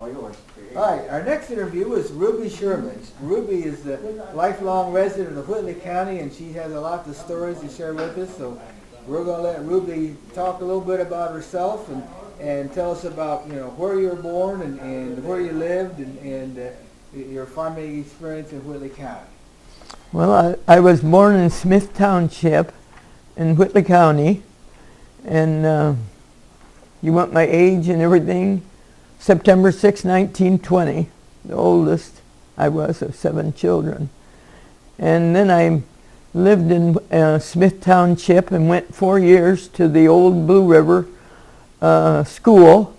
All yours. All right, our next interview is Ruby Sherman. Ruby is a lifelong resident of Whitley County, and she has a lot of stories to share with us. So we're going to let Ruby talk a little bit about herself and tell us about where you were born and where you lived and your farming experience in Whitley County. Well, I was born in Smith Township in Whitley County, and you want my age and everything? September 6, 1920, the oldest I was of 7 children. And then I lived in Smith Township and went 4 years to the old Blue River school,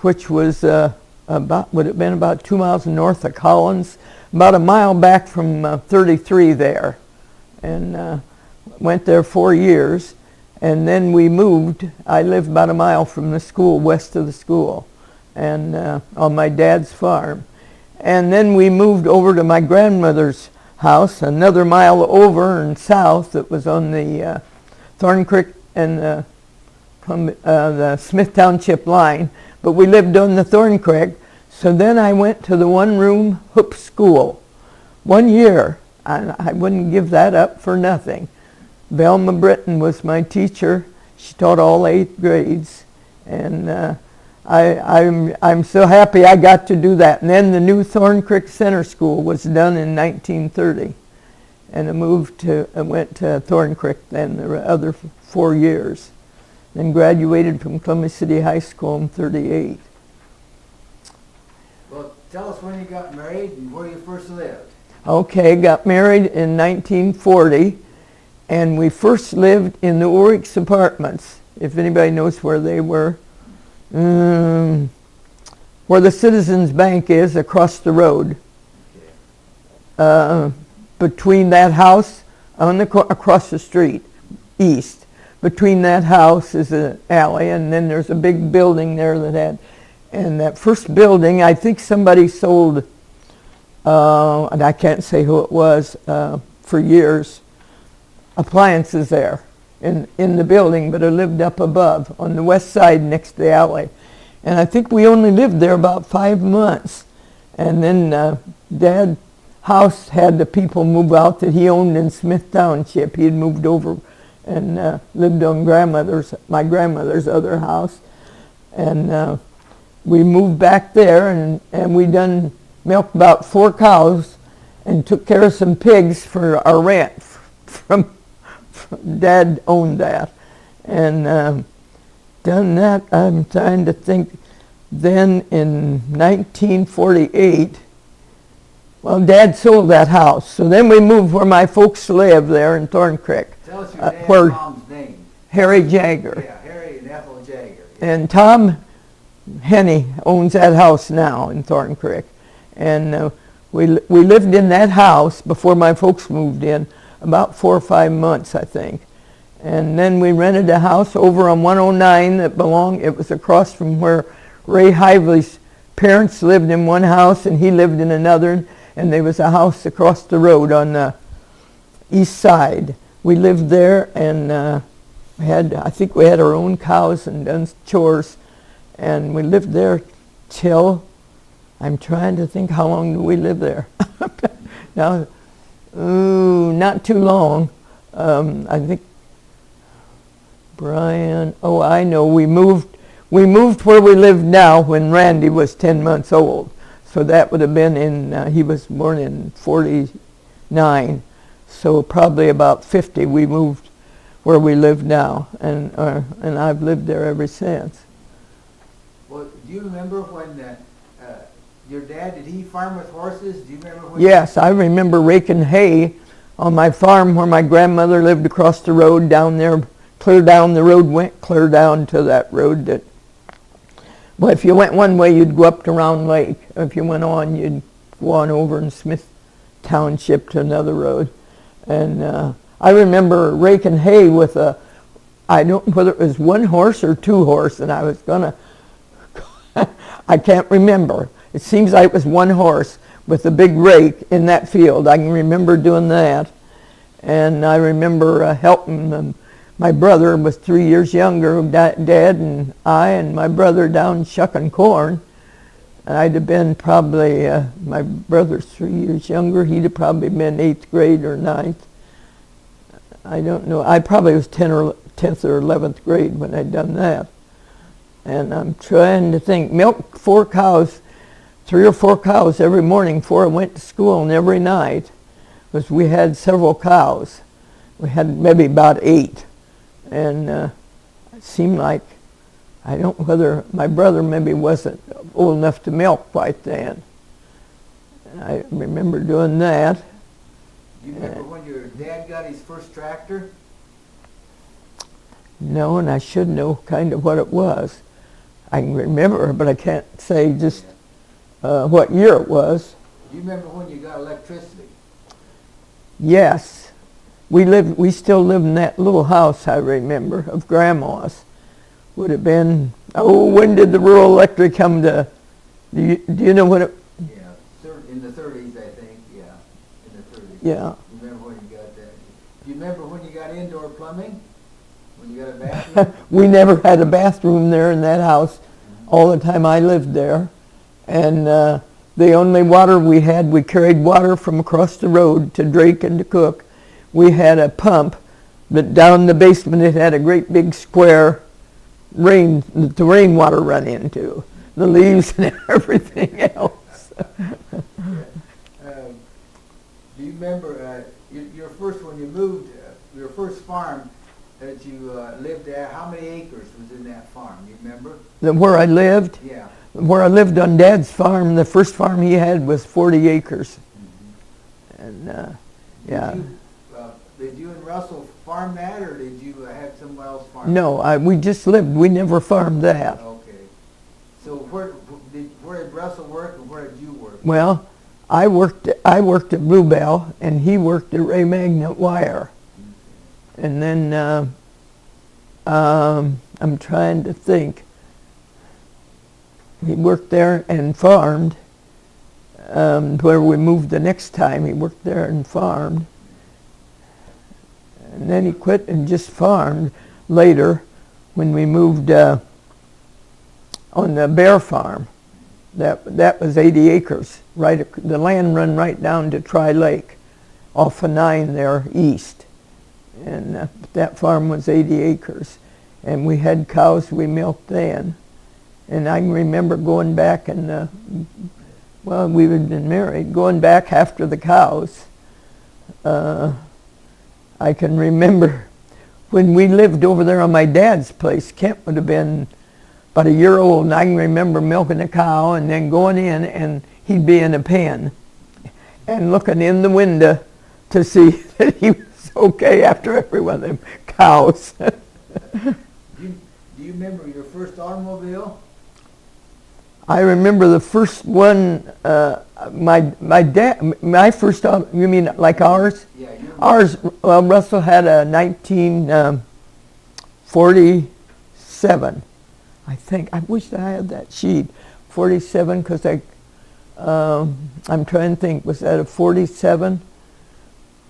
which was would have been about 2 miles north of Collins, about a mile back from 33 there. And went there 4 years. And then we moved. I lived about a mile from the school, west of the school, and on my dad's farm. And then we moved over to my grandmother's house, another mile over and south. That was on the Thorn Creek and the Smith Township line, but we lived on the Thorn Creek. So then I went to the one-room hoop school 1 year. I wouldn't give that up for nothing. Velma Britton was my teacher. She taught all 8 grades, and I'm so happy I got to do that. And then the new Thorn Creek Center School was done in 1930, and I went to Thorn Creek then the other 4 years. Then graduated from Columbia City High School in 38. Well, tell us when you got married and where you first lived. Okay, got married in 1940, and we first lived in the Oryx Apartments, if anybody knows where they were. Where the Citizens Bank is, across the road. Between that house, across the street, east. Between that house is an alley, and then there's a big building there and that first building, I think somebody sold, and I can't say who it was, for years, appliances there in the building, but I lived up above on the west side next to the alley. And I think we only lived there about 5 months. And then Dad's house had the people move out that he owned in Smith Township. He had moved over and lived on my grandmother's other house. And we moved back there, and we done milked about 4 cows and took care of some pigs for our rent from Dad owned that, and done that. I'm trying to think. Then in 1948, well, Dad sold that house, so then we moved where my folks live there in Thorn Creek. Tell us your dad's mom's name. Harry Jagger. Yeah, Harry and Ethel Jagger. Yeah. And Tom Henny owns that house now in Thorn Creek, and we lived in that house before my folks moved in. About 4 or 5 months, I think. And then we rented a house over on 109 it was across from where Ray Hively's parents lived in one house and he lived in another, and there was a house across the road on the east side. We lived there, and I think we had our own cows and done chores, and we lived there till, I'm trying to think, how long did we live there? Now, not too long. I think Brian, I know, we moved where we live now when Randy was 10 months old. So that would have been he was born in 49. So probably about 50 we moved where we live now, and I've lived there ever since. Well, do you remember when your dad, did he farm with horses? Do you remember when? Yes, I remember raking hay on my farm where my grandmother lived across the road down there, clear down the road, went clear down to that road that, well, if you went one way, you'd go up to Round Lake. If you went on, you'd go on over in Smith Township to another road. And I remember raking hay with I don't know whether it was 1 horse or 2 horse, and I was gonna, I can't remember. It seems like it was 1 horse with a big rake in that field. I can remember doing that. And I remember helping them. My brother was 3 years younger, Dad and I and my brother down shucking corn. I'd have been probably, my brother's 3 years younger. He'd have probably been 8th grade or 9th. I don't know. I probably was 10th or 11th grade when I'd done that. And I'm trying to think. Milk 4 cows, 3 or 4 cows every morning before I went to school, and every night. Because we had several cows. We had maybe about 8. And it seemed like, I don't know whether my brother maybe wasn't old enough to milk quite then. I remember doing that. Do you remember when your dad got his first tractor? No, and I should know kind of what it was. I can remember, but I can't say just what year it was. Do you remember when you got electricity? Yes. We still live in that little house, I remember, of Grandma's. Would have been, when did the rural electric come to, do you know what it? Yeah, in the 30s, I think, yeah, in the 30s. Yeah. You remember when you got that? Do you remember when you got indoor plumbing? When you got a bathroom? We never had a bathroom there in that house all the time I lived there. And the only water we had, we carried water from across the road to drink and to cook. We had a pump, but down in the basement it had a great big square the rainwater run into, the leaves and everything else. Do you remember your first, when you moved, your first farm that you lived at, how many acres was in that farm? You remember? Where I lived? Yeah. Where I lived on Dad's farm, the first farm he had was 40 acres. Mm-hmm. And yeah. Did you and Russell farm that, or did you have someone else farm? No, we just lived. We never farmed that. Okay. So where did Russell work, and where did you work? Well, I worked at Bluebell, and he worked at Ray Magnet Wire. Okay. And then I'm trying to think. He worked there and farmed. Where we moved the next time, he worked there and farmed. And then he quit and just farmed later when we moved on the Bear Farm. That was 80 acres. Right, the land run right down to Tri Lake, off of 9 there east. And that farm was 80 acres. And we had cows we milked then. And I can remember going back and, well, we had been married, going back after the cows. I can remember when we lived over there on my dad's place. Kent would have been about a year old, and I can remember milking a cow and then going in, and he'd be in a pen and looking in the window to see that he was okay after every one of them cows. Do you remember your first automobile? I remember the first one, my first, you mean like ours? Yeah. Ours, well, Russell had a 1947, I think. I wish I had that sheet. 47, because I'm trying to think, was that a 47?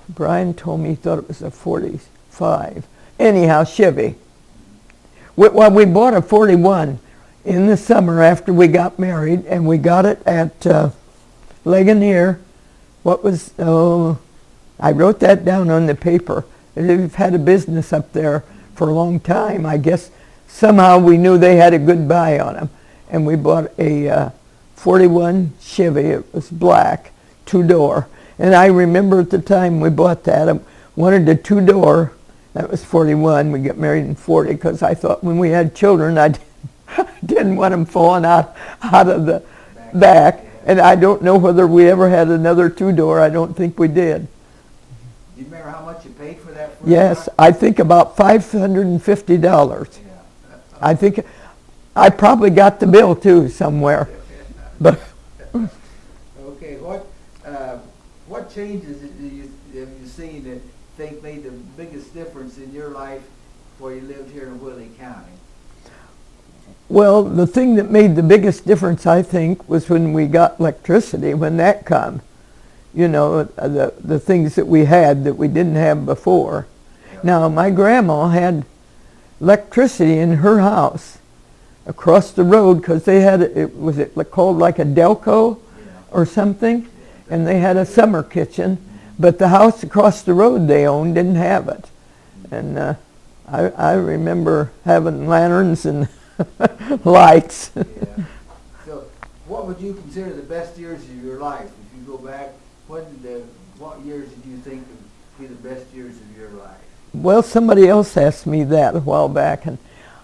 Brian told me he thought it was a 45. Anyhow, Chevy. Well, we bought a 41 in the summer after we got married, and we got it at Ligonier. What was, I wrote that down on the paper. They've had a business up there for a long time. I guess somehow we knew they had a good buy on them. And we bought a 41 Chevy. It was black, 2-door. And I remember at the time we bought that, I wanted a 2-door. That was 41. We got married in 40, because I thought when we had children, I didn't want them falling out of the back. And I don't know whether we ever had another 2-door. I don't think we did. Do you remember how much you paid for that first Yes, car? I think about $550. Yeah. I think I probably got the bill too somewhere. But okay, what changes have you seen that think made the biggest difference in your life where you lived here in Whitley County? well, the thing that made the biggest difference, I think, was when we got electricity. When that come, you know, the things that we had that we didn't have before. Now, my grandma had electricity in her house, across the road, because they had, was it called like a Delco or something? And they had a summer kitchen, but the house across the road they owned didn't have it. And I remember having lanterns and lights. Yeah. So what would you consider the best years of your life? If you go back, what years did you think would be the best years of your life? Well, somebody else asked me that a while back, and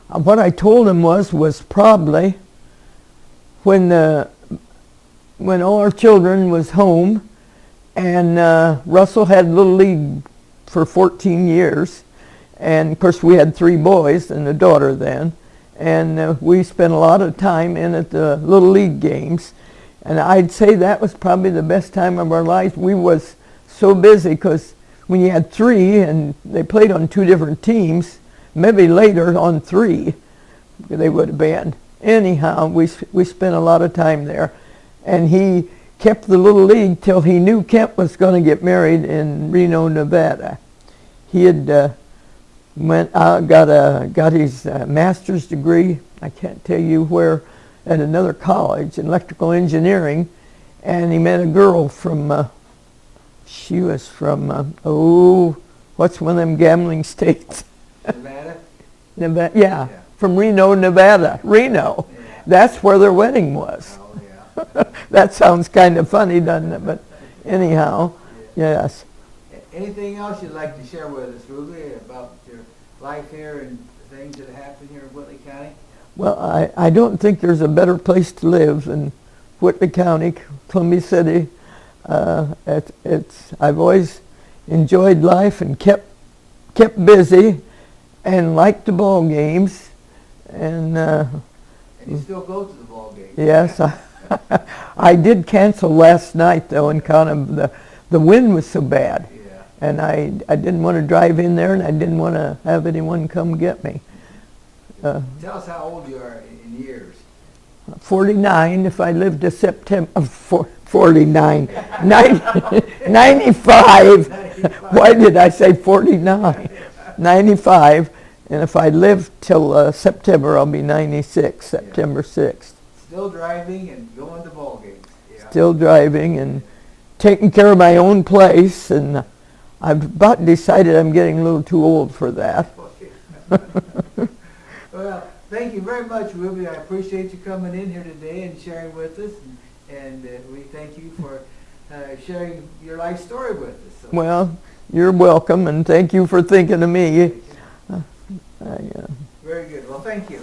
what I told him was probably when all our children was home, and Russell had Little League for 14 years, and of course we had 3 boys and a daughter then, and we spent a lot of time in at the Little League games, and I'd say that was probably the best time of our lives. We was so busy because when you had 3 and they played on 2 different teams, maybe later on 3 they would have been. Anyhow, we spent a lot of time there, and he kept the Little League till he knew Kent was going to get married in Reno, Nevada. He had got his master's degree, I can't tell you where, at another college in electrical engineering, and he met a girl from she was from what's one of them gambling states? Nevada? Nevada, yeah, from Reno, Nevada. Reno. Yeah. That's where their wedding was. Oh, yeah. That sounds kind of funny, doesn't it? But anyhow, yes. Anything else you'd like to share with us, Ruby, about your life here and things that happened here in Whitley County? Well, I don't think there's a better place to live than Whitley County, Columbia City. I've always enjoyed life and kept busy and liked the ball games. And you still go to the ball games? Yes. I did cancel last night, though, and kind of the wind was so bad. Yeah. And I didn't want to drive in there, and I didn't want to have anyone come get me. Tell us how old you are in years. 49 if I lived to September, 49, 95. Why did I say 49? 95, and if I live till September, I'll be 96, September 6th. Still driving and going to ball games. Yeah. Still driving and taking care of my own place, and I've about decided I'm getting a little too old for that. Well, thank you very much, Ruby. I appreciate you coming in here today and sharing with us, and we thank you for sharing your life story with us. So. Well, you're welcome, and thank you for thinking of me. Very good. Well, thank you.